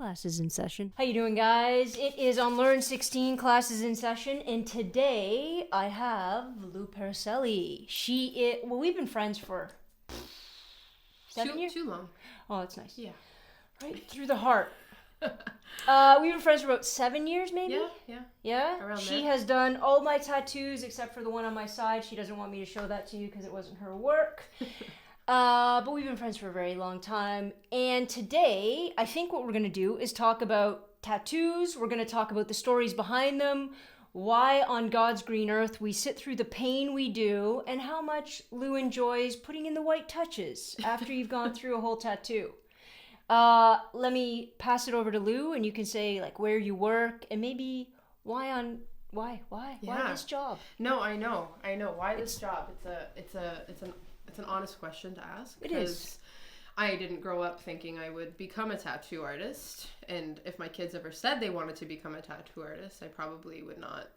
Classes in session. How you doing, guys? It is on Learn 16 Classes in Session, and today I have Lou Pariselli. We've been friends for 7 years? Too long. Oh, that's nice. Yeah. Right through the heart. We've been friends for about 7 years, maybe? Yeah. Yeah? Around She there. has done all my tattoos except for the one on my side. She doesn't want me to show that to you because it wasn't her work. But we've been friends for a very long time. And today, I think what we're going to do is talk about tattoos. We're going to talk about the stories behind them, why on God's green earth we sit through the pain we do, and how much Lou enjoys putting in the white touches after you've gone through a whole tattoo. Let me pass it over to Lou, and you can say like where you work and maybe why this job? No, I know. Why this job? It's an honest question to ask. It is. I didn't grow up thinking I would become a tattoo artist, and if my kids ever said they wanted to become a tattoo artist, I probably would not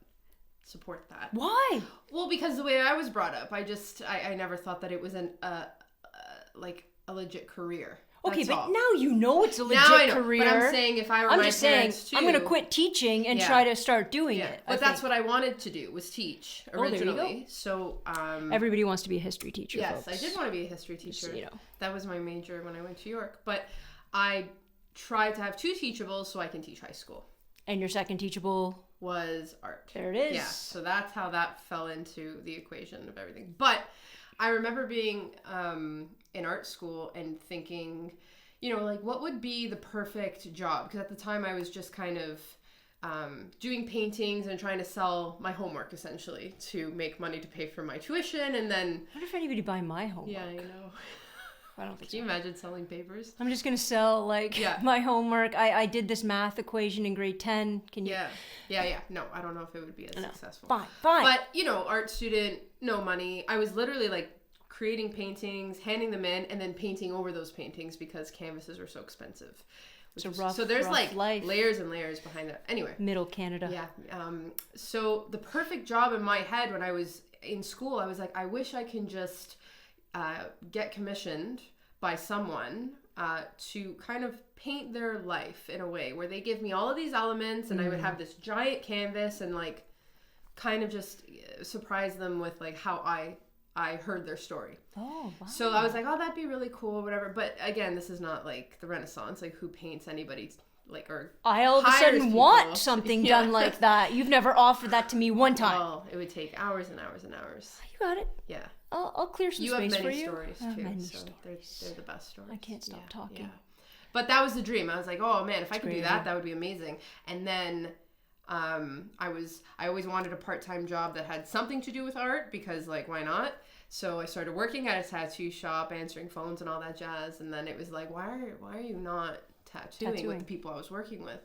support that. Why? Well, because the way I was brought up, I never thought that it was a legit career. Okay, That's but all. now you know it's a legit Now I know, career. But I'm saying if I were my parents too, I'm going to quit teaching and try to start doing it. But that's what I wanted to do, was teach originally. There you go. So everybody wants to be a history teacher. Yes, folks. I did want to be a history teacher. Just, That was my major when I went to York. But I tried to have two teachables so I can teach high school. And your second teachable was art. There it is. Yeah, so that's how that fell into the equation of everything. But I remember being in art school and thinking, what would be the perfect job? Because at the time I was just kind of doing paintings and trying to sell my homework, essentially, to make money to pay for my tuition. And then... I wonder if anybody buy my homework. Yeah, I know. I don't think Can you imagine selling papers? I'm just going to sell, my homework. I did this math equation in grade 10. Can you... Yeah. No, I don't know if it would be as successful. Fine. But, art student, no money. I was literally, creating paintings, handing them in, and then painting over those paintings because canvases were so expensive. It's a rough So there's life. layers and layers behind that. Anyway. Middle Canada. Yeah. So the perfect job in my head when I was in school, I was like, I wish I can just get commissioned by someone to kind of paint their life in a way where they give me all of these elements and I would have this giant canvas and kind of just surprise them with how I heard their story. Oh, wow. So I was like, oh, that'd be really cool, whatever. But again, this is not the Renaissance, who paints anybody, or I all of a sudden want something done like that. You've never offered that to me one time. Well, it would take hours and hours and hours. You got it. Yeah. I'll clear some space for you. You have many stories, too. Many so stories. They're the best stories. I can't stop talking. Yeah. But that was the dream. I was like, oh, man, if I could do idea. that would be amazing. And then... I always wanted a part-time job that had something to do with art because why not? So I started working at a tattoo shop, answering phones and all that jazz. And then it was like, why are you not tattooing with the people I was working with?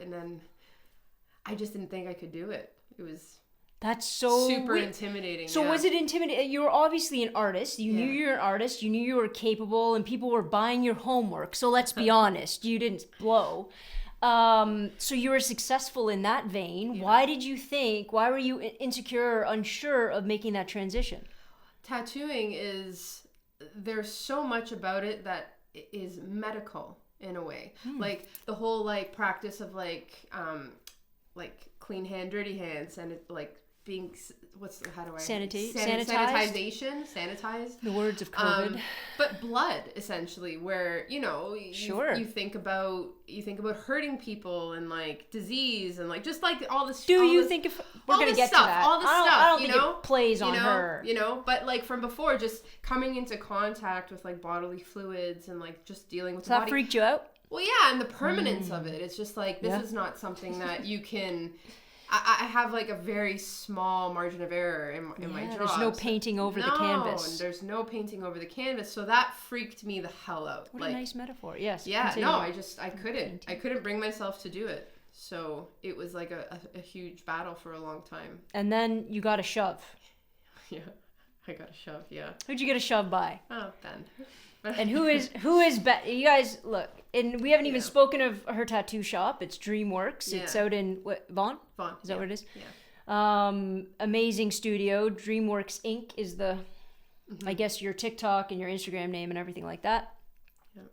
And then I just didn't think I could do it. It was super intimidating. So was it intimidating? You were obviously an artist. You knew you were an artist. You knew you were capable, and people were buying your homework. So let's be honest, you didn't blow. So you were successful in that vein. Yeah. Why were you insecure or unsure of making that transition? Tattooing there's so much about it that is medical in a way. The whole practice of clean hand, dirty hands, and being sanitize the words of COVID. But blood, essentially, where you think about hurting people and disease and just all this. We're gonna get stuff, to that? All this stuff, I don't think it plays on her. But from before, just coming into contact with bodily fluids and just dealing with. So that freaked you out? Well, yeah, and the permanence of it. It's just this is not something that you can. I have a very small margin of error in my job. There's no painting over the canvas. No, there's no painting over the canvas. So that freaked me the hell out. What a nice metaphor. Yes. Yeah. Continue. No, I couldn't. I couldn't bring myself to do it. So it was a huge battle for a long time. And then you got a shove. Yeah, I got a shove. Yeah. Who'd you get a shove by? Oh, Ben. And who is you guys look, and we haven't even spoken of her tattoo shop. It's Dreamworks. It's out in Vaughan? Is that what it is? Yeah. Amazing studio. Dreamworks Inc. is the I guess your TikTok and your Instagram name and everything like that.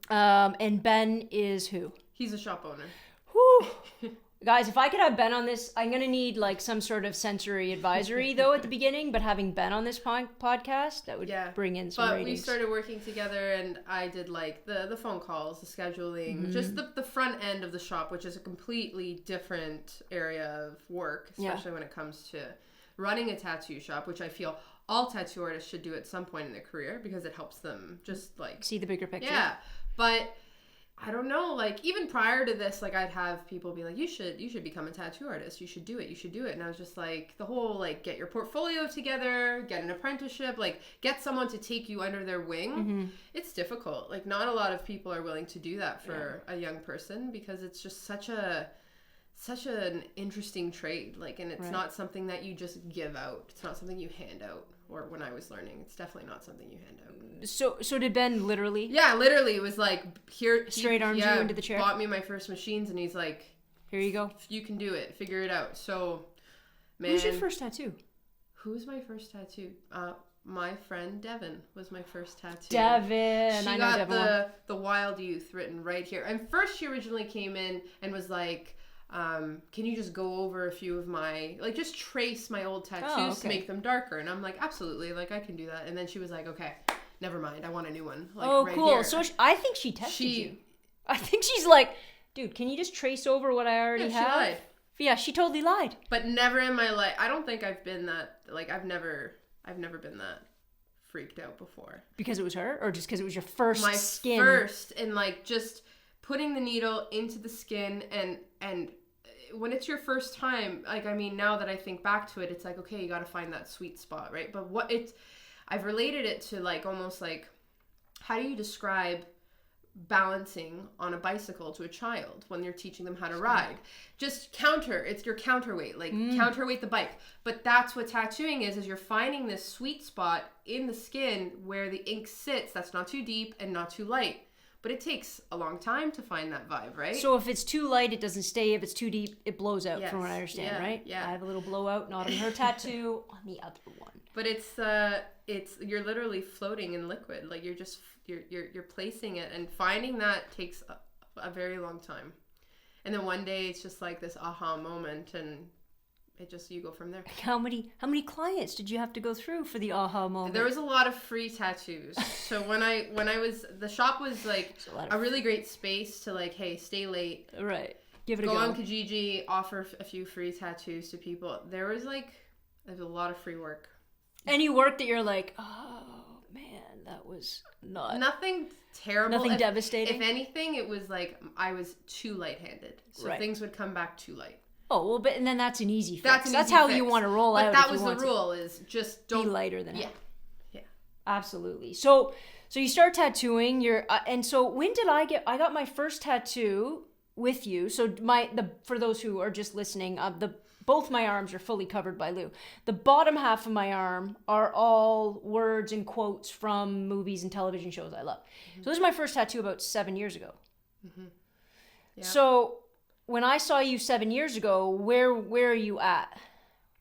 Yeah. And Ben is who? He's a shop owner. Whew. Guys, if I could have Ben on this, I'm going to need like some sort of sensory advisory though at the beginning, but having Ben on this podcast, that would bring in some ratings. But we started working together and I did like the phone calls, the scheduling, just the front end of the shop, which is a completely different area of work, especially when it comes to running a tattoo shop, which I feel all tattoo artists should do at some point in their career because it helps them just like see the bigger picture. Yeah. But I don't know, like even prior to this, like I'd have people be like, you should become a tattoo artist. You should do it. And I was just like, the whole like get your portfolio together, get an apprenticeship, like get someone to take you under their wing. It's difficult. Like not a lot of people are willing to do that for a young person because it's just such an interesting trade. Like, and it's not something that you just give out. It's not something you hand out. Or when I was learning, it's definitely not something you hand out. So did Ben literally? Yeah, literally. It was like, here... Straight arms you into the chair? Bought me my first machines, and he's like... Here you go. You can do it. Figure it out. So, man... Who's your first tattoo? Who's my first tattoo? My friend Devin was my first tattoo. Devin! She got the Wild Youth written right here. And first she originally came in and was like... can you just go over a few of my, like, just trace my old tattoos to make them darker? And I'm like, absolutely, like, I can do that. And then she was like, okay, never mind, I want a new one. Like, cool. Here. So I think she tested you. I think she's like, dude, can you just trace over what I already have? She lied. Yeah, she totally lied. But never in my life, I don't think I've been that, like, I've never been that freaked out before. Because it was her? Or just because it was your first skin? My first, and, like, just putting the needle into the skin and when it's your first time, like, I mean, now that I think back to it, it's like, okay, you got to find that sweet spot, right? But I've related it to like, almost like, how do you describe balancing on a bicycle to a child when you're teaching them how to ride? Just it's your counterweight, like counterweight the bike. But that's what tattooing is you're finding this sweet spot in the skin where the ink sits that's not too deep and not too light. But it takes a long time to find that vibe, right? So if it's too light, it doesn't stay. If it's too deep, it blows out, from what I understand, right? Yeah. I have a little blowout, not on her tattoo, on the other one. But you're literally floating in liquid. Like you're placing it, and finding that takes a very long time. And then one day it's just like this aha moment, and you go from there. How many clients did you have to go through for the aha moment? There was a lot of free tattoos. So when I was, the shop was like a really great space to like, hey, stay late. Right. Give it a go. Go on Kijiji, offer a few free tattoos to people. There's a lot of free work. Any work that you're like, oh man, that was nothing terrible. Nothing devastating. If anything, it was like I was too light-handed. So things would come back too light. Oh, well, and then that's an easy fix. That's how you want to roll out. But that was the rule, is just don't... Be lighter than it. Yeah. Absolutely. So you start tattooing, and so when did I got my first tattoo with you. So for those who are just listening, both my arms are fully covered by Lou. The bottom half of my arm are all words and quotes from movies and television shows I love. So this is my first tattoo about 7 years ago. Yeah. So when I saw you 7 years ago, where are you at,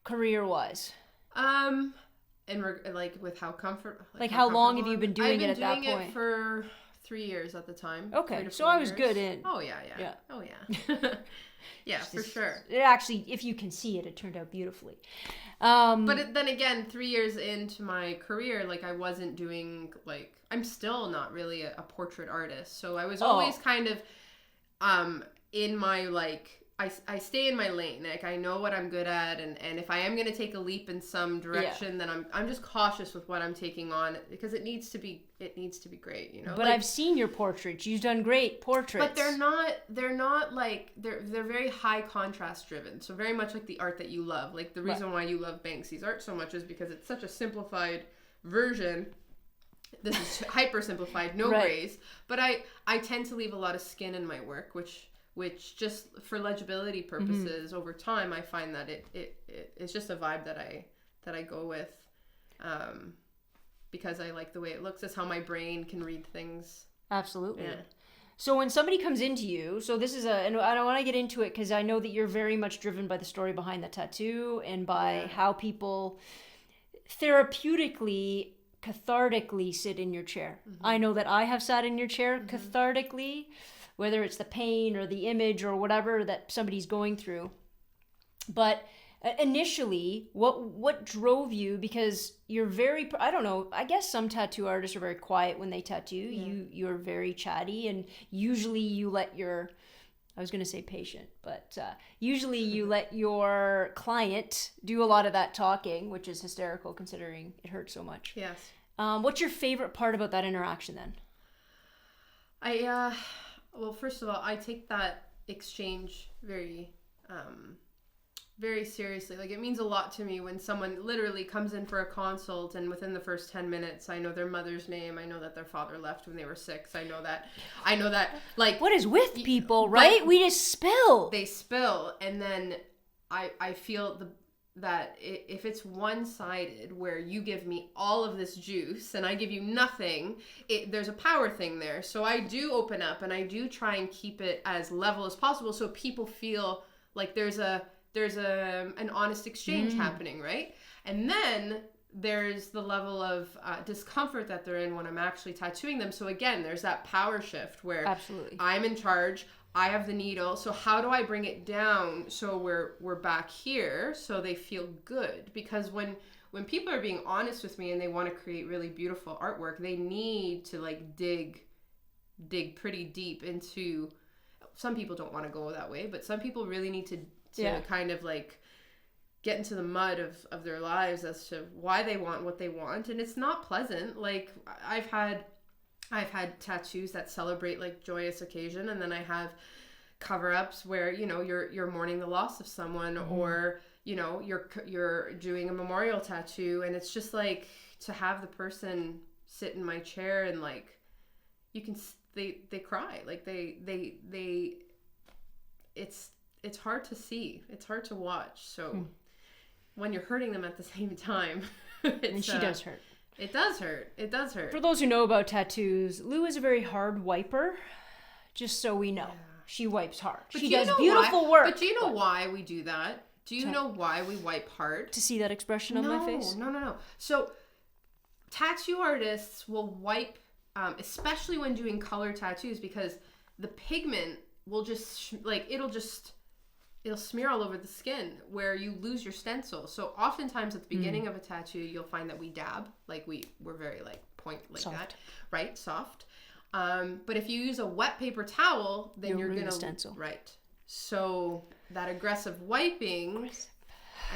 career-wise? And like with how how long have you been doing it at that point? I've been doing it for 3 years at the time. Okay, so I was good in. Oh yeah. Oh yeah. Yeah, for sure. It actually, if you can see it, it turned out beautifully. But then again, 3 years into my career, like I wasn't doing I'm still not really a portrait artist. So I was always kind of in my I stay in my lane. Like I know what I'm good at, and if I am going to take a leap in some direction, then I'm just cautious with what I'm taking on, because it needs to be great, you know. But I've seen your portraits. You've done great portraits. But they're not like they're very high contrast driven. So very much like the art that you love. Like the reason why you love Banksy's art so much is because it's such a simplified version. This is hyper simplified, no grays. But I tend to leave a lot of skin in my work, which just for legibility purposes over time, I find that it's just a vibe that I go with, because I like the way it looks. It's how my brain can read things. Absolutely. Yeah. So when somebody comes into you, so this is and I don't want to get into it because I know that you're very much driven by the story behind the tattoo and by how people therapeutically, cathartically sit in your chair. I know that I have sat in your chair cathartically. whether it's the pain or the image or whatever that somebody's going through. But initially, what drove you? Because you're very, I don't know, I guess some tattoo artists are very quiet when they tattoo. You're very chatty, and usually you let your, I was going to say patient, but usually you let your client do a lot of that talking, which is hysterical considering it hurts so much. Yes. What's your favorite part about that interaction then? Well, first of all, I take that exchange very seriously. Like, it means a lot to me when someone literally comes in for a consult, and within the first 10 minutes, I know their mother's name. I know that their father left when they were 6. I know that, like... What is with people, right? We just spill. They spill, and then I feel that if it's one-sided, where you give me all of this juice and I give you nothing, there's a power thing there. So I do open up, and I do try and keep it as level as possible, so people feel like there's an honest exchange happening, right? And then there's the level of discomfort that they're in when I'm actually tattooing them. So again, there's that power shift where absolutely I'm in charge. I have the needle. So how do I bring it down so we're back here so they feel good? Because when people are being honest with me and they want to create really beautiful artwork, they need to like dig pretty deep into. Some people don't want to go that way, but some people really need to kind of like get into the mud of their lives as to why they want what they want. And it's not pleasant. Like I've had tattoos that celebrate like joyous occasion, and then I have cover-ups where, you know, you're mourning the loss of someone, or, you know, you're doing a memorial tattoo, and it's just like to have the person sit in my chair and like you can they cry, like they it's hard to see, it's hard to watch. So when you're hurting them at the same time, and she does hurt. It does hurt. It does hurt. For those who know about tattoos, Lou is a very hard wiper, just so we know. Yeah. She wipes hard. But she does beautiful work. But do you know why we do that? Do you know why we wipe hard? To see that expression on my face? No. So tattoo artists will wipe, especially when doing color tattoos, because the pigment will just, it'll smear all over the skin where you lose your stencil. So oftentimes at the beginning of a tattoo, you'll find that we dab, like we're very like point like soft. That, right? Soft. But if you use a wet paper towel, then you're gonna stencil. Right. So that aggressive wiping,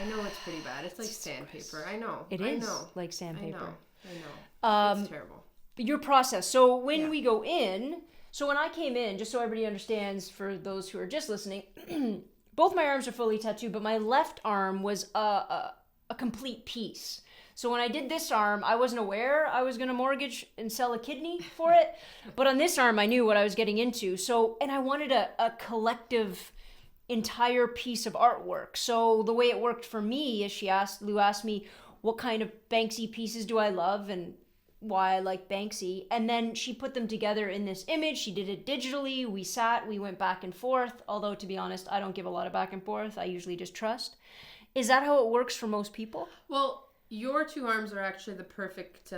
I know it's pretty bad. It's like sandpaper. I know. It is like sandpaper. I know. It's terrible. But your process. So when we go in, so when I came in, just so everybody understands, for those who are just listening, both my arms are fully tattooed, but my left arm was a complete piece. So when I did this arm, I wasn't aware I was going to mortgage and sell a kidney for it. But on this arm, I knew what I was getting into. So, and I wanted a collective entire piece of artwork. So the way it worked for me is Lou asked me, what kind of Banksy pieces do I love and why I like Banksy. And then she put them together in this image. She did it digitally. We went back and forth. Although, to be honest, I don't give a lot of back and forth. I usually just trust. Is that how it works for most people? Well, your two arms are actually the perfect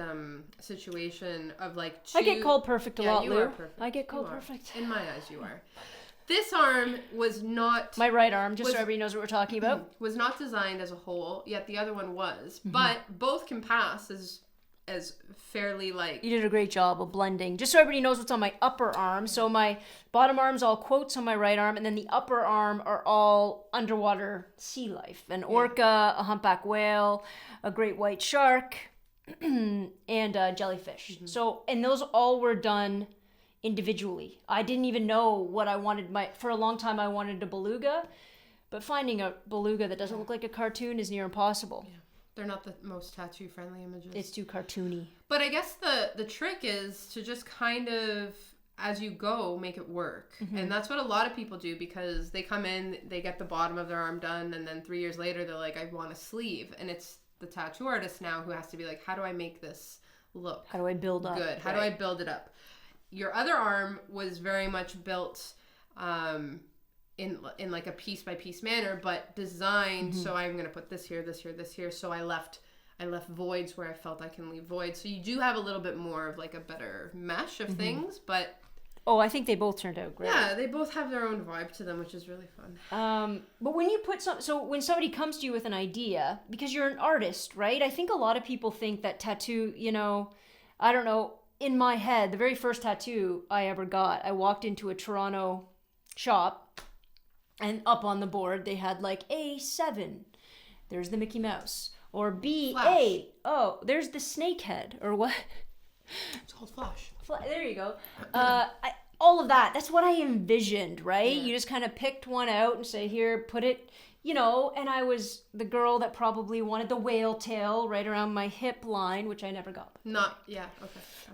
situation of like two... I get called perfect a lot, Lou. You are perfect. I get called perfect. In my eyes, you are. This arm was not... My right arm, just so everybody knows what we're talking about. Was not designed as a whole, yet the other one was. Mm-hmm. But both can pass as fairly like... You did a great job of blending. Just so everybody knows what's on my upper arm. So my bottom arm's all quotes on my right arm, and then the upper arm are all underwater sea life. An orca, a humpback whale, a great white shark, and a jellyfish. Mm-hmm. So, and those all were done individually. I didn't even know what I wanted. For a long time I wanted a beluga, but finding a beluga that doesn't look like a cartoon is near impossible. Yeah. They're not the most tattoo friendly images. It's too cartoony. But I guess the trick is to just kind of, as you go, make it work. Mm-hmm. And that's what a lot of people do, because they come in, they get the bottom of their arm done, and then 3 years later they're like, I want a sleeve. And it's the tattoo artist now who has to be like, how do I make this look? How do I build up? Good. How do I build it up? Your other arm was very much built in like a piece by piece manner, but designed. Mm-hmm. So I'm going to put this here, this here, this here. So I left voids where I felt I can leave voids. So you do have a little bit more of like a better mesh of things, but Oh, I think they both turned out great. Yeah, they both have their own vibe to them, which is really fun. But when you put so when somebody comes to you with an idea, because you're an artist, right? I think a lot of people think that tattoo, I don't know, in my head, the very first tattoo I ever got, I walked into a Toronto shop, and up on the board they had like A7. There's the Mickey Mouse. Or B8. Oh, there's the snake head. Or what? It's called Flash. There you go. All of that. That's what I envisioned, right? Yeah. You just kind of picked one out and say, here, put it, and I was the girl that probably wanted the whale tail right around my hip line, which I never got. Okay.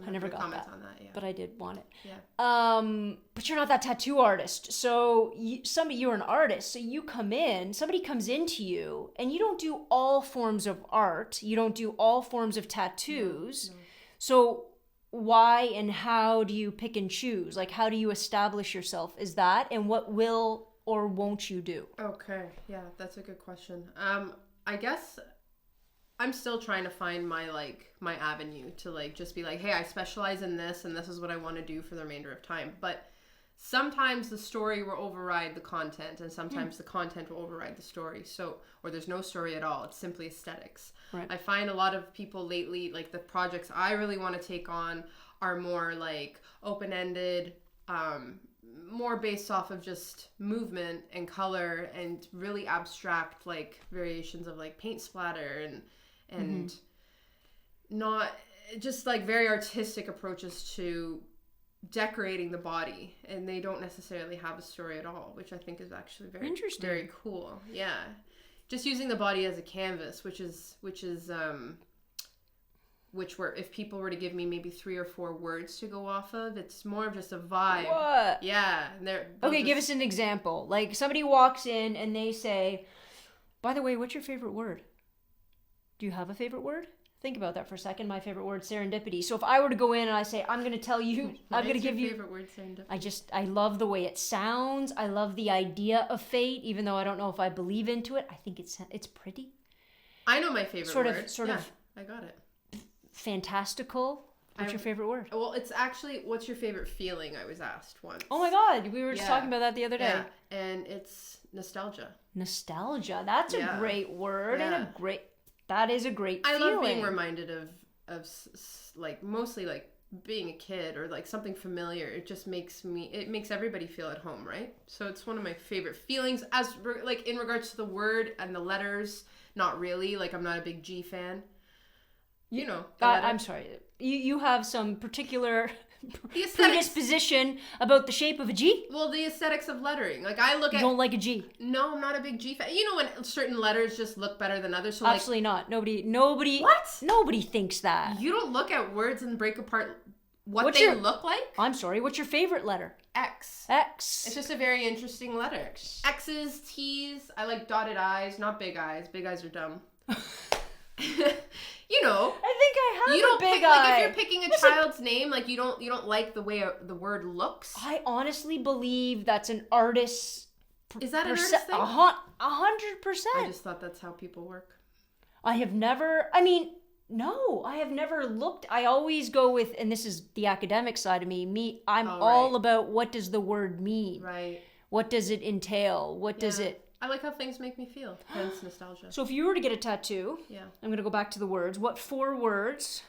I never got that. On that, yeah. But I did want it. Yeah. But you're not that tattoo artist. So you're an artist. So you come in, somebody comes into you, and you don't do all forms of art. You don't do all forms of tattoos. No. So why and how do you pick and choose? Like, how do you establish yourself? Is that, and what will or won't you do? Okay. Yeah, that's a good question. I guess I'm still trying to find my avenue to just be like, hey, I specialize in this and this is what I want to do for the remainder of time. But sometimes the story will override the content, and sometimes the content will override the story. Or there's no story at all. It's simply aesthetics. Right. I find a lot of people lately, like the projects I really want to take on are more like open-ended, more based off of just movement and color and really abstract like variations of like paint splatter and not just like very artistic approaches to decorating the body, and they don't necessarily have a story at all, which I think is actually very interesting, very cool. Yeah, just using the body as a canvas, which if people were to give me maybe 3 or 4 words to go off of, it's more of just a vibe. What? Yeah. Give us an example. Like somebody walks in and they say, by the way, what's your favorite word? Do you have a favorite word? Think about that for a second. My favorite word, serendipity. So if I were to go in and I say, I'm going to tell you, I'm going to give you... favorite word, serendipity? I love the way it sounds. I love the idea of fate, even though I don't know if I believe into it. I think it's pretty. I know my favorite word. Sort of. I got it. Fantastical. What's your favorite word? Well, it's actually, what's your favorite feeling, I was asked once. Oh my God. We were just talking about that the other day. Yeah. And it's nostalgia. Nostalgia. That's a great word that is a great feeling. I love being reminded of like mostly like being a kid or like something familiar. It just makes everybody feel at home, right? So it's one of my favorite feelings as like in regards to the word and the letters. Not really. Like I'm not a big G fan. I'm sorry. You have some particular predisposition about the shape of a G? Well, the aesthetics of lettering. Like I look at... You don't like a G? No, I'm not a big G fan. You know when certain letters just look better than others? So absolutely not. Nobody... What? Nobody thinks that. You don't look at words and break apart what they look like? I'm sorry. What's your favorite letter? X. X. It's just a very interesting letter. X's, T's. I like dotted I's, not big I's. Big I's are dumb. I think I have a big eye. Like if you're picking a child's name, like you don't like the way the word looks. I honestly believe that's an artist's. Is that an artist thing? 100%. I just thought that's how people work. I have never looked. I always go with, and this is the academic side of me. I'm all about what does the word mean? Right. What does it entail? What does it? I like how things make me feel. Hence nostalgia. So if you were to get a tattoo, I'm going to go back to the words. What 4 words?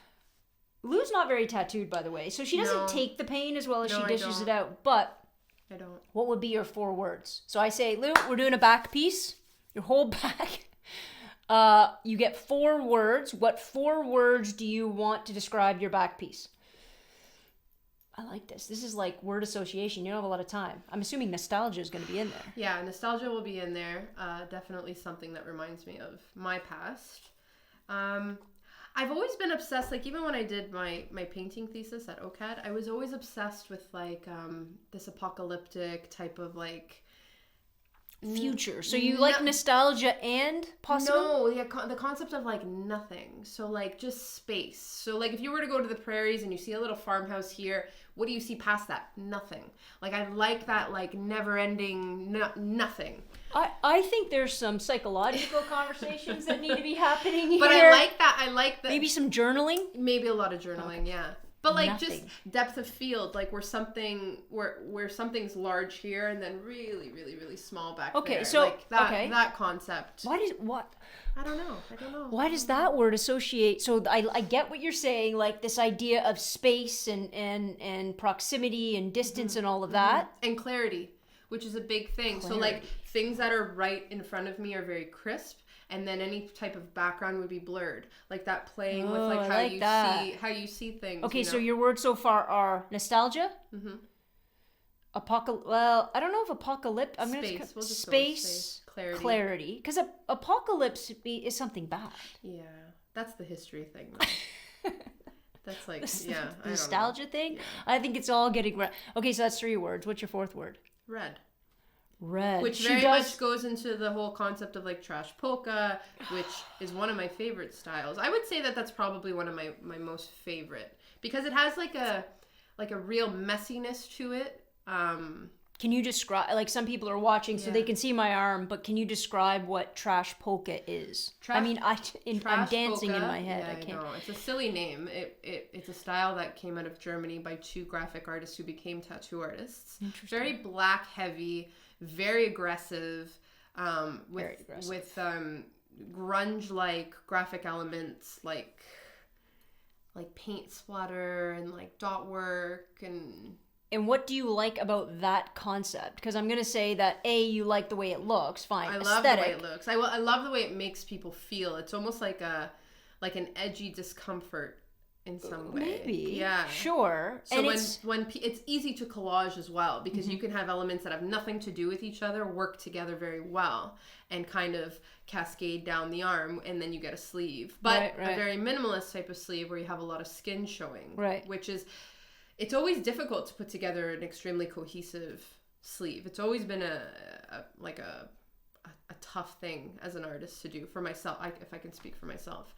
Lou's not very tattooed, by the way, so she doesn't take the pain as well as she dishes it out. But I don't. What would be your 4 words? So I say, Lou, we're doing a back piece. Your whole back. You get 4 words. What 4 words do you want to describe your back piece? I like this. This is like word association. You don't have a lot of time. I'm assuming nostalgia is going to be in there. Yeah, nostalgia will be in there. Definitely something that reminds me of my past. I've always been obsessed, like even when I did my painting thesis at OCAD, I was always obsessed with like this apocalyptic type of like future. So you like nostalgia and possible? No, the concept of like nothing. So like just space. So like if you were to go to the prairies and you see a little farmhouse here, what do you see past that? Nothing. Like I like that like never ending nothing. I think there's some psychological conversations that need to be happening here. But I like that. Maybe some journaling? Maybe a lot of journaling, yeah. But like nothing. just depth of field, like where something's large here and then really, really, really small back there. Okay, so like that concept. What? I don't know. Why does that word associate? So I get what you're saying, like this idea of space and proximity and distance and all of that. And clarity, which is a big thing. So like things that are right in front of me are very crisp. And then any type of background would be blurred, like that playing with like how you see things. Okay, so your words so far are nostalgia, well, I don't know if apocalypse. I'm space. gonna We'll just space, clarity, because apocalypse is something bad. Yeah, that's the history thing. Though. That's like The I nostalgia don't know. thing. Yeah. I think it's all getting okay. So that's 3 words. What's your 4th word? Red. Red. Which much goes into the whole concept of like trash polka, which is one of my favorite styles. I would say that that's probably one of my most favorite because it has like a real messiness to it. Can you describe, like some people are watching so they can see my arm, but can you describe what trash polka is? I'm dancing polka, in my head. Yeah, I can't. know. It's a silly name. It's a style that came out of Germany by 2 graphic artists who became tattoo artists. Interesting. Very black heavy, very aggressive, with grunge-like graphic elements like paint splatter and like dot work And what do you like about that concept? Because I'm going to say that you like the way it looks. Fine. I love the way it looks. I love the way it makes people feel. It's almost like an edgy discomfort in some way. Maybe. Yeah. Sure. So and it's easy to collage as well because you can have elements that have nothing to do with each other work together very well and kind of cascade down the arm and then you get a sleeve. But right. a very minimalist type of sleeve where you have a lot of skin showing. Right. Which is... It's always difficult to put together an extremely cohesive sleeve. It's always been a tough thing as an artist to do for myself, if I can speak for myself.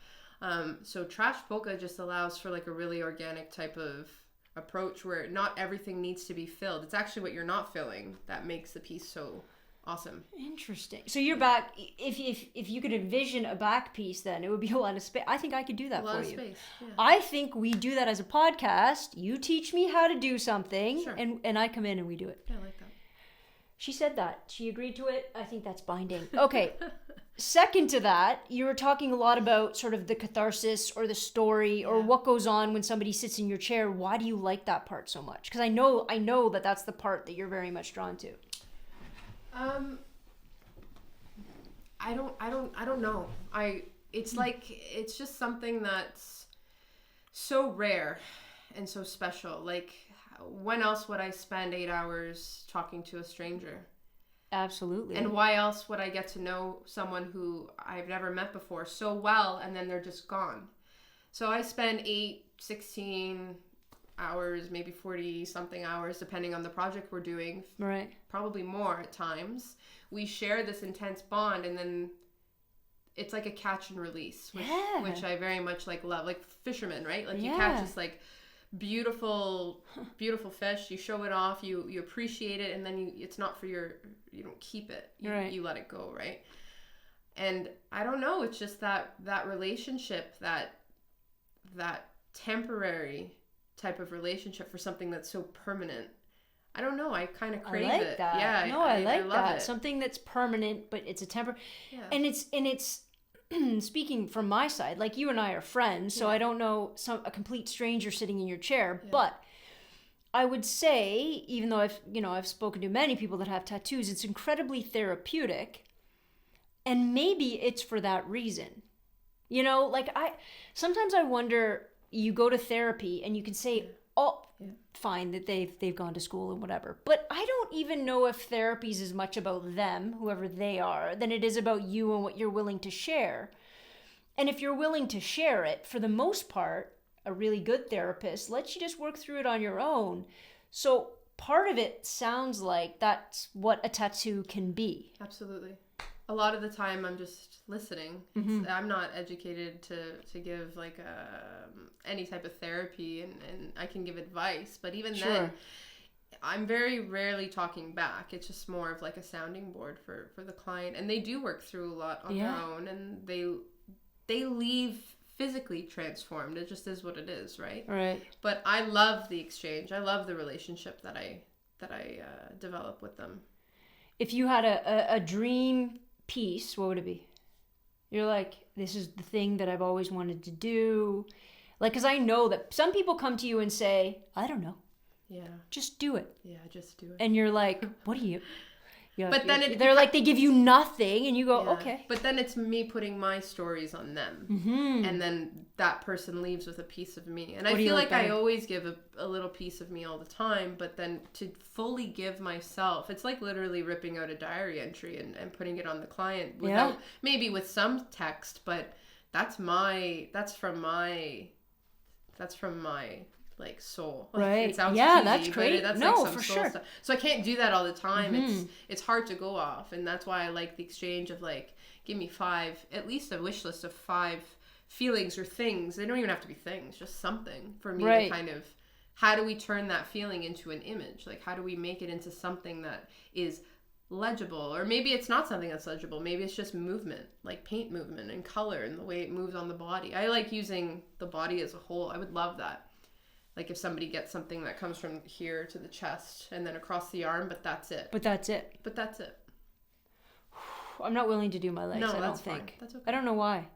So trash polka just allows for like a really organic type of approach where not everything needs to be filled. It's actually what you're not filling that makes the piece so awesome. Interesting. So your back, if you could envision a back piece, then it would be a lot of space. I think I could do that for you. A lot of space. Yeah. I think we do that as a podcast. You teach me how to do something, sure. and I come in and we do it. Yeah, I like that. She said that. She agreed to it. I think that's binding. Okay. Second to that, you were talking a lot about sort of the catharsis or the story or what goes on when somebody sits in your chair. Why do you like that part so much? Because I know that that's the part that you're very much drawn to. I don't know. It's just something that's so rare and so special. Like, when else would I spend 8 hours talking to a stranger? Absolutely. And why else would I get to know someone who I've never met before so well and then they're just gone? So I spend 8, 16 hours, maybe 40 something hours, depending on the project we're doing. Right. Probably more at times. We share this intense bond and then it's like a catch and release, which I very much love. Like fishermen, right? Like you catch this like beautiful fish, you show it off, you appreciate it, and then it's not for you don't keep it. You let it go, right? And I don't know, it's just that relationship, that temporary type of relationship for something that's so permanent. I don't know, I kind of crave it. I like that. Yeah, no, I like love that. it. Something that's permanent, but it's a and it's speaking from my side, like you and I are friends, so I don't know a complete stranger sitting in your chair, but I would say, even though I've spoken to many people that have tattoos, it's incredibly therapeutic, and maybe it's for that reason. Sometimes I wonder, you go to therapy and you can say, fine that they've gone to school and whatever, but I don't even know if therapy is as much about them, whoever they are, than it is about you and what you're willing to share. And if you're willing to share it, for the most part, a really good therapist lets you just work through it on your own. So part of it sounds like that's what a tattoo can be. Absolutely. A lot of the time I'm just listening. I'm not educated to give any type of therapy and I can give advice, but even then I'm very rarely talking back. It's just more of like a sounding board for the client, and they do work through a lot on their own, and they leave physically transformed. It just is what it is, right? Right. But I love the exchange. I love the relationship that I develop with them. If you had a dream piece, what would it be? You're like, this is the thing that I've always wanted to do. Like, because I know that some people come to you and say, I don't know. Yeah. Just do it. Yeah, just do it. And you're like, what are you? But then they're like, they give you nothing, and you go, yeah. okay. But then it's me putting my stories on them. Mm-hmm. And then that person leaves with a piece of me. And What I do you feel like like I better? always give a little piece of me all the time, but then to fully give myself, it's like literally ripping out a diary entry and putting it on the client without, maybe with some text, but that's from my like soul. Like, Right. it sounds Yeah, cheesy, that's but great. that's No, like some for soul sure. stuff. So I can't do that all the time. Mm-hmm. It's hard to go off, and that's why I like the exchange of like, give me 5, at least a wish list of 5 feelings or things. They don't even have to be things, just something for me to kind of, how do we turn that feeling into an image? Like, how do we make it into something that is legible? Or maybe it's not something that's legible. Maybe it's just movement, like paint movement and color and the way it moves on the body. I like using the body as a whole. I would love that. Like if somebody gets something that comes from here to the chest and then across the arm, but that's it. But that's it. I'm not willing to do my legs, I don't think. Fine. That's okay. I don't know why.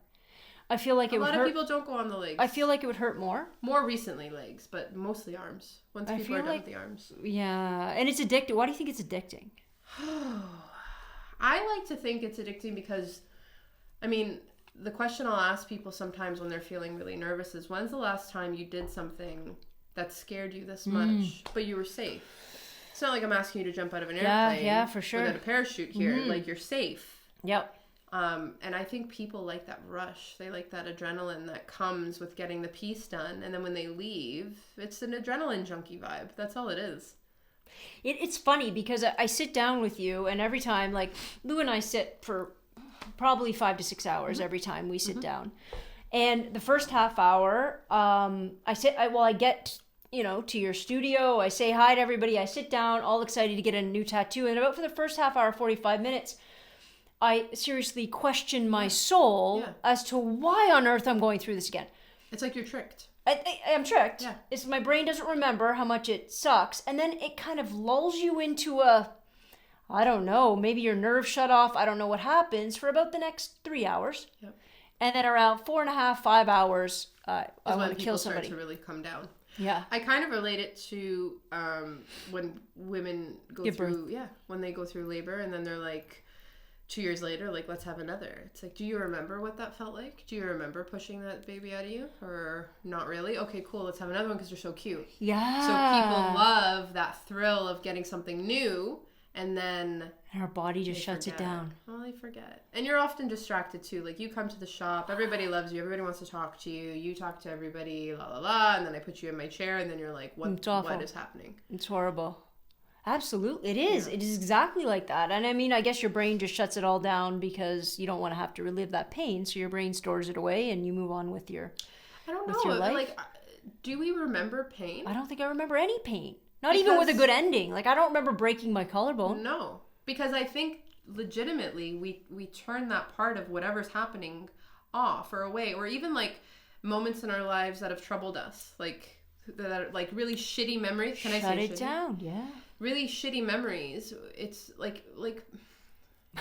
I feel like it would hurt. A lot of people don't go on the legs. I feel like it would hurt more. More recently legs, but mostly arms. Once people are done with the arms. Yeah, and it's addicting. Why do you think it's addicting? I like to think it's addicting because, I mean, the question I'll ask people sometimes when they're feeling really nervous is, when's the last time you did something that scared you this much, but you were safe? It's not like I'm asking you to jump out of an airplane. Yeah, for sure. Without a parachute here. Mm-hmm. Like, you're safe. Yep. And I think people like that rush. They like that adrenaline that comes with getting the piece done. And then when they leave, it's an adrenaline junkie vibe. That's all it is. It's funny because I sit down with you, and every time, like, Lou and I sit for probably 5 to 6 hours every time we sit down. And the first half hour, I get, to your studio, I say hi to everybody, I sit down, all excited to get a new tattoo. And about for the first half hour, 45 minutes, I seriously question my soul as to why on earth I'm going through this again. It's like you're tricked. I'm tricked. Yeah. It's my brain doesn't remember how much it sucks. And then it kind of lulls you into I don't know, maybe your nerves shut off. I don't know what happens for about the next 3 hours. Yep. And then around 4.5, 5 hours, I want to kill somebody. Start to really come down. Yeah. I kind of relate it to when women Give birth. when they go through labor and then they're like, 2 years later, like, let's have another. It's like, do you remember what that felt like? Do you remember pushing that baby out of you? Or not really? Okay, cool. Let's have another one because you're so cute. Yeah. So people love that thrill of getting something new, and then our body just shuts it down. Well, they forget. And you're often distracted too. Like, you come to the shop, everybody loves you, everybody wants to talk to you, you talk to everybody, la la la, and then I put you in my chair, and then you're like, what is happening? It's horrible. Absolutely. It is. Yeah. It is exactly like that. And I mean, I guess your brain just shuts it all down because you don't want to have to relive that pain. So your brain stores it away and you move on with your your life. Like, do we remember pain? I don't think I remember any pain. Not even with a good ending. Like, I don't remember breaking my collarbone. No. Because I think legitimately we turn that part of whatever's happening off or away, or even like moments in our lives that have troubled us. Like, that are like really shitty memories. Can I say shitty? Shut it down, yeah. Really shitty memories. It's like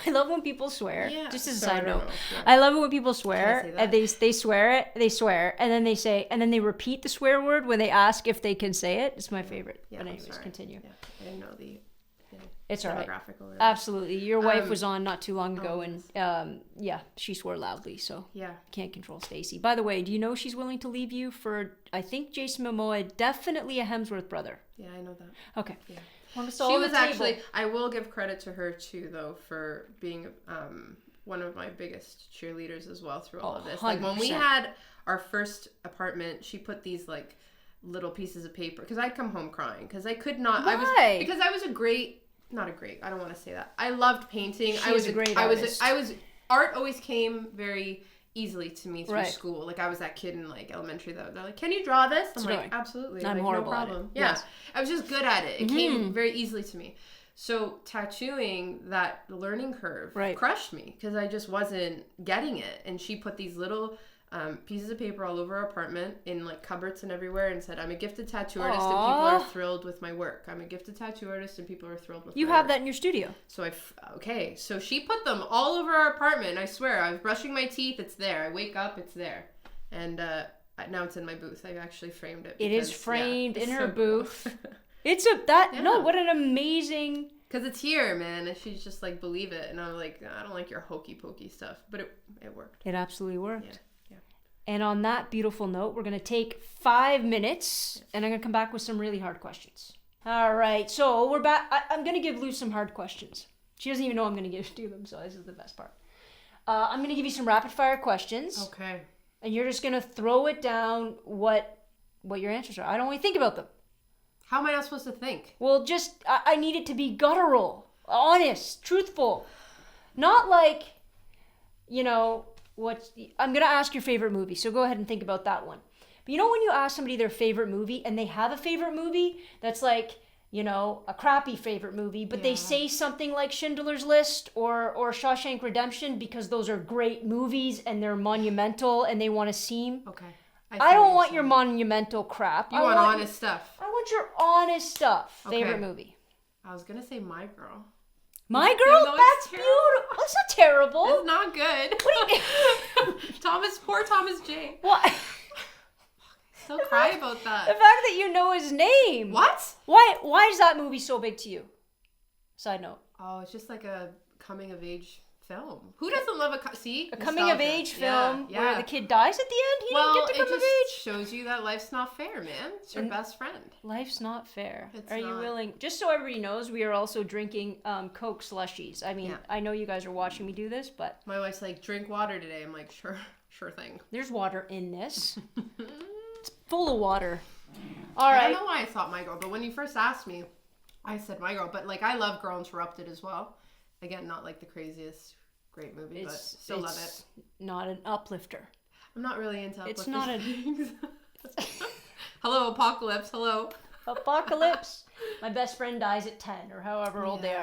I love when people swear. Yeah. Just as a side note, yeah. I love it when people swear and they swear, and then they say, and then they repeat the swear word when they ask if they can say it. It's my favorite. Yeah, but anyways, continue. Yeah. I didn't know the it's all right. Or Absolutely. Your wife was on not too long ago, and she swore loudly, so can't control Stacy. By the way, do you know she's willing to leave you for, I think, Jason Momoa, definitely a Hemsworth brother? Yeah, I know that. Okay. Yeah. She was actually, I will give credit to her too, though, for being one of my biggest cheerleaders as well through all of this. 100%. Like, when we had our first apartment, she put these like little pieces of paper, because I'd come home crying because I could not. Why? Because I was I don't want to say that. I loved painting. I was a great artist. Art always came very easily to me through school. Like, I was that kid in like elementary that they're like, "Can you draw this?" I'm like, "Absolutely." I'm like, horrible no problem. at it. Yeah. Yes. I was just good at it. It came very easily to me. So tattooing, that learning curve crushed me because I just wasn't getting it. And she put these little pieces of paper all over our apartment in like cupboards and everywhere, and said, "I'm a gifted tattoo artist, and people are thrilled with my work. I'm a gifted tattoo artist, and people are thrilled with my work." You have that in your studio. So okay. So she put them all over our apartment. I swear, I was brushing my teeth. It's there. I wake up. It's there, and now it's in my booth. I actually framed it. It is framed in her so booth. Cool. What an amazing. Because it's here, man. And she's just like, believe it. And I'm like, I don't like your hokey pokey stuff. But it worked. It absolutely worked. Yeah. And on that beautiful note, we're going to take 5 minutes, and I'm going to come back with some really hard questions. All right, so we're back. I'm going to give Lou some hard questions. She doesn't even know I'm going to do them, so this is the best part. I'm going to give you some rapid-fire questions. Okay. And you're just going to throw it down what your answers are. I don't want you to think about them. How am I not supposed to think? Well, I need it to be guttural, honest, truthful. Not like, I'm going to ask your favorite movie, so go ahead and think about that one. But when you ask somebody their favorite movie and they have a favorite movie that's like, a crappy favorite movie, but they say something like Schindler's List or Shawshank Redemption because those are great movies and they're monumental and they want to seem. Okay. I don't want your monumental crap. You want honest stuff. I want your honest stuff. Okay. Favorite movie. I was going to say My Girl. My Girl? That's beautiful. That's not terrible. It's not good. What do you Poor Thomas J. What? Still cry about that. The fact that you know his name. What? Why is that movie so big to you? Side note. Oh, it's just like a coming of age film. Who doesn't love a coming of age film where the kid dies at the end? He didn't get to come of age? It shows you that life's not fair, man. It's your best friend. Life's not fair. Are you not. willing? Just so everybody knows, we are also drinking Coke slushies. I mean, I know you guys are watching me do this, but my wife's like, drink water today. I'm like, sure thing. There's water in this. It's full of water. All right. I don't know why I thought My Girl, but when you first asked me, I said My Girl. But like, I love Girl Interrupted as well. Again, not like the craziest great movie, but still love it. Not an uplifter. I'm not really into uplifting. It's not a... Hello, Apocalypse. Hello. Apocalypse. My best friend dies at 10 or however old they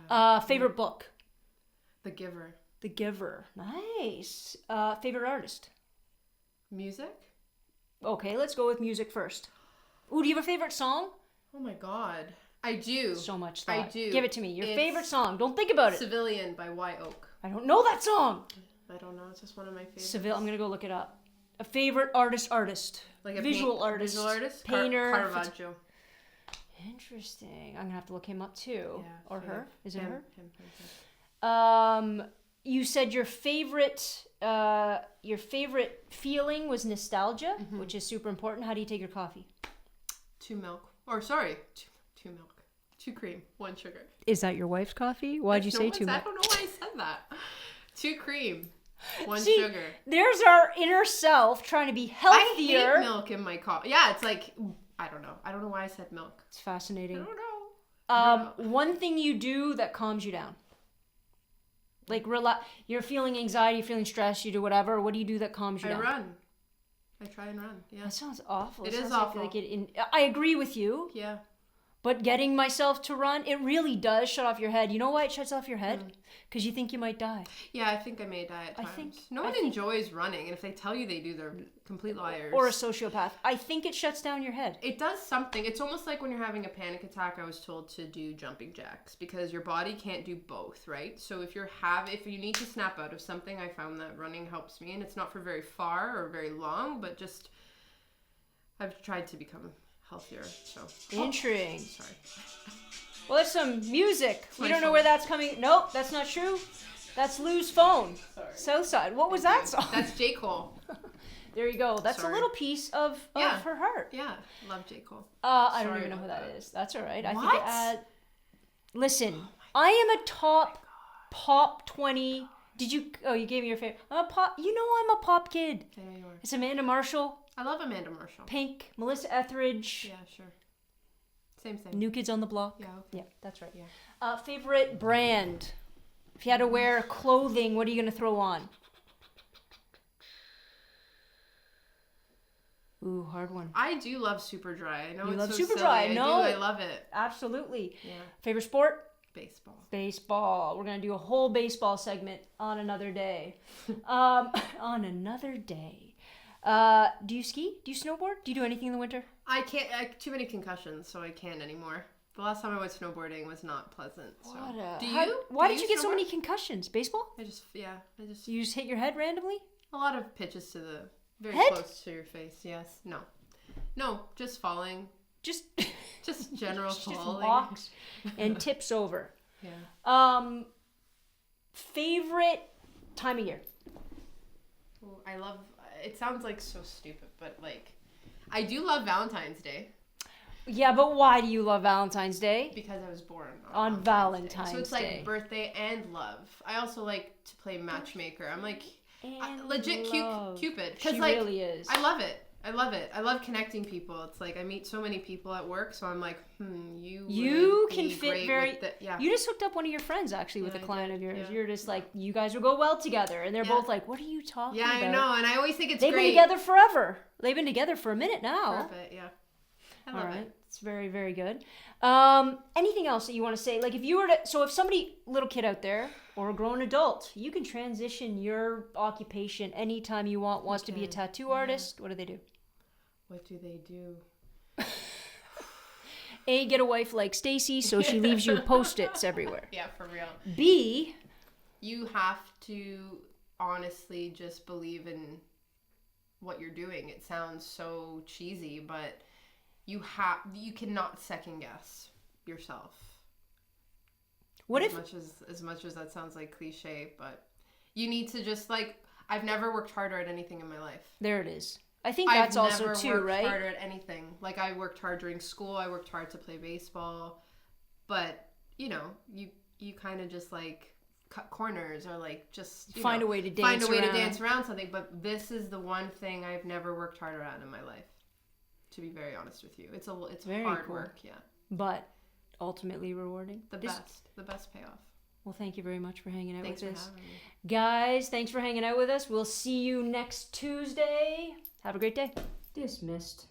are. Favorite book? The Giver. The Giver. Nice. Favorite artist? Music? Okay, let's go with music first. Ooh, do you have a favorite song? Oh my God. I do. So much thought. I do. Give it to me. Your favorite song. Don't think about it. Civilian by Y Oak. I don't know that song. I don't know. It's just one of my favorites. I'm going to go look it up. A favorite artist. Like a visual artist. Visual artist? Painter. Caravaggio. Interesting. I'm going to have to look him up too. Yeah, or her. Is it him, her? Him. You said your favorite feeling was nostalgia, which is super important. How do you take your coffee? 2 milk. 2 milk. 2 cream, 1 sugar. Is that your wife's coffee? Why'd you say 2 milk? I don't know why I said that. 2 cream, 1 See, sugar. There's our inner self trying to be healthier. I hate milk in my coffee. Yeah, it's like, I don't know. I don't know why I said milk. It's fascinating. I don't know. One thing you do that calms you down. Like, you're feeling anxiety, you're feeling stressed, you do whatever. What do you do that calms you down? I run. I try and run. Yeah. That sounds awful. It is sounds awful. I agree with you. Yeah. But getting myself to run, it really does shut off your head. You know why it shuts off your head? Because you think you might die. Yeah, I think I may die at times. No one enjoys running, and if they tell you they do, they're complete liars. Or a sociopath. I think it shuts down your head. It does something. It's almost like when you're having a panic attack, I was told to do jumping jacks because your body can't do both, right? So if you need to snap out of something, I found that running helps me, and it's not for very far or very long, but just I've tried to become healthier. So Intriguing. Sorry. Well, there's some music. We don't know where that's coming. Nope, that's not true. That's Lou's phone. Sorry. Southside. What was that song? That's J. Cole. There you go. That's a little piece of her heart. Yeah, love J. Cole. I don't even know who that is. That's all right. What? I think listen, I am a top pop 20. Did you? Oh, you gave me your favorite. I'm a pop. You know I'm a pop kid. I know you are. It's Amanda Marshall. I love Amanda Marshall. Pink, Melissa Etheridge. Yeah, sure. Same. New Kids on the Block. Yeah. Okay. Yeah, that's right. Yeah. Favorite brand. If you had to wear clothing, what are you gonna throw on? Ooh, hard one. I do love Superdry. I know You it's love so Superdry. silly. No, I love it. Absolutely. Yeah. Favorite sport? Baseball. We're going to do a whole baseball segment on another day. On another day. Do you ski? Do you snowboard? Do you do anything in the winter? I can't. Too many concussions, so I can't anymore. The last time I went snowboarding was not pleasant. So. Why did you get so many concussions? Baseball? I just. You just hit your head randomly? A lot of pitches to the very head? Close to your face. Yes. No. Just falling. Just general falling. Just walks and tips over. Yeah. Favorite time of year? Well, I love. It sounds like so stupid, but like, I do love Valentine's Day. Yeah, but why do you love Valentine's Day? Because I was born on Valentine's Day. So it's like birthday and love. I also like to play matchmaker. I'm like legit Cupid. She like, really is. I love it. I love connecting people. It's like I meet so many people at work, so I'm like, you can fit very. You just hooked up one of your friends actually with a client of yours. Yeah. You're just like, you guys will go well together, and they're both like, what are you talking about? Yeah, I know, and I always think They've been together forever. They've been together for a minute now. Perfect. Yeah. I love it. It's very, very good. Anything else that you want to say? Like if you were to, so if somebody, little kid out there or a grown adult, you can transition your occupation anytime you want, wants to be a tattoo artist. What do they do? What do they do? A, get a wife like Stacy so she leaves you Post-its everywhere. Yeah, for real. B, you have to honestly just believe in what you're doing. It sounds so cheesy, but you cannot second guess yourself. As much as that sounds like cliche, but you need to just like, I've never worked harder at anything in my life. There it is. I think that's also too, right? I've never worked harder at anything. Like I worked hard during school. I worked hard to play baseball, but you kind of just like cut corners or like just find a way to dance around something. But this is the one thing I've never worked harder at in my life. To be very honest with you, it's very hard cool. work, yeah. But ultimately rewarding. The best payoff. Well, thank you very much for hanging out with us. Thanks for having me. Guys, thanks for hanging out with us. We'll see you next Tuesday. Have a great day. Dismissed.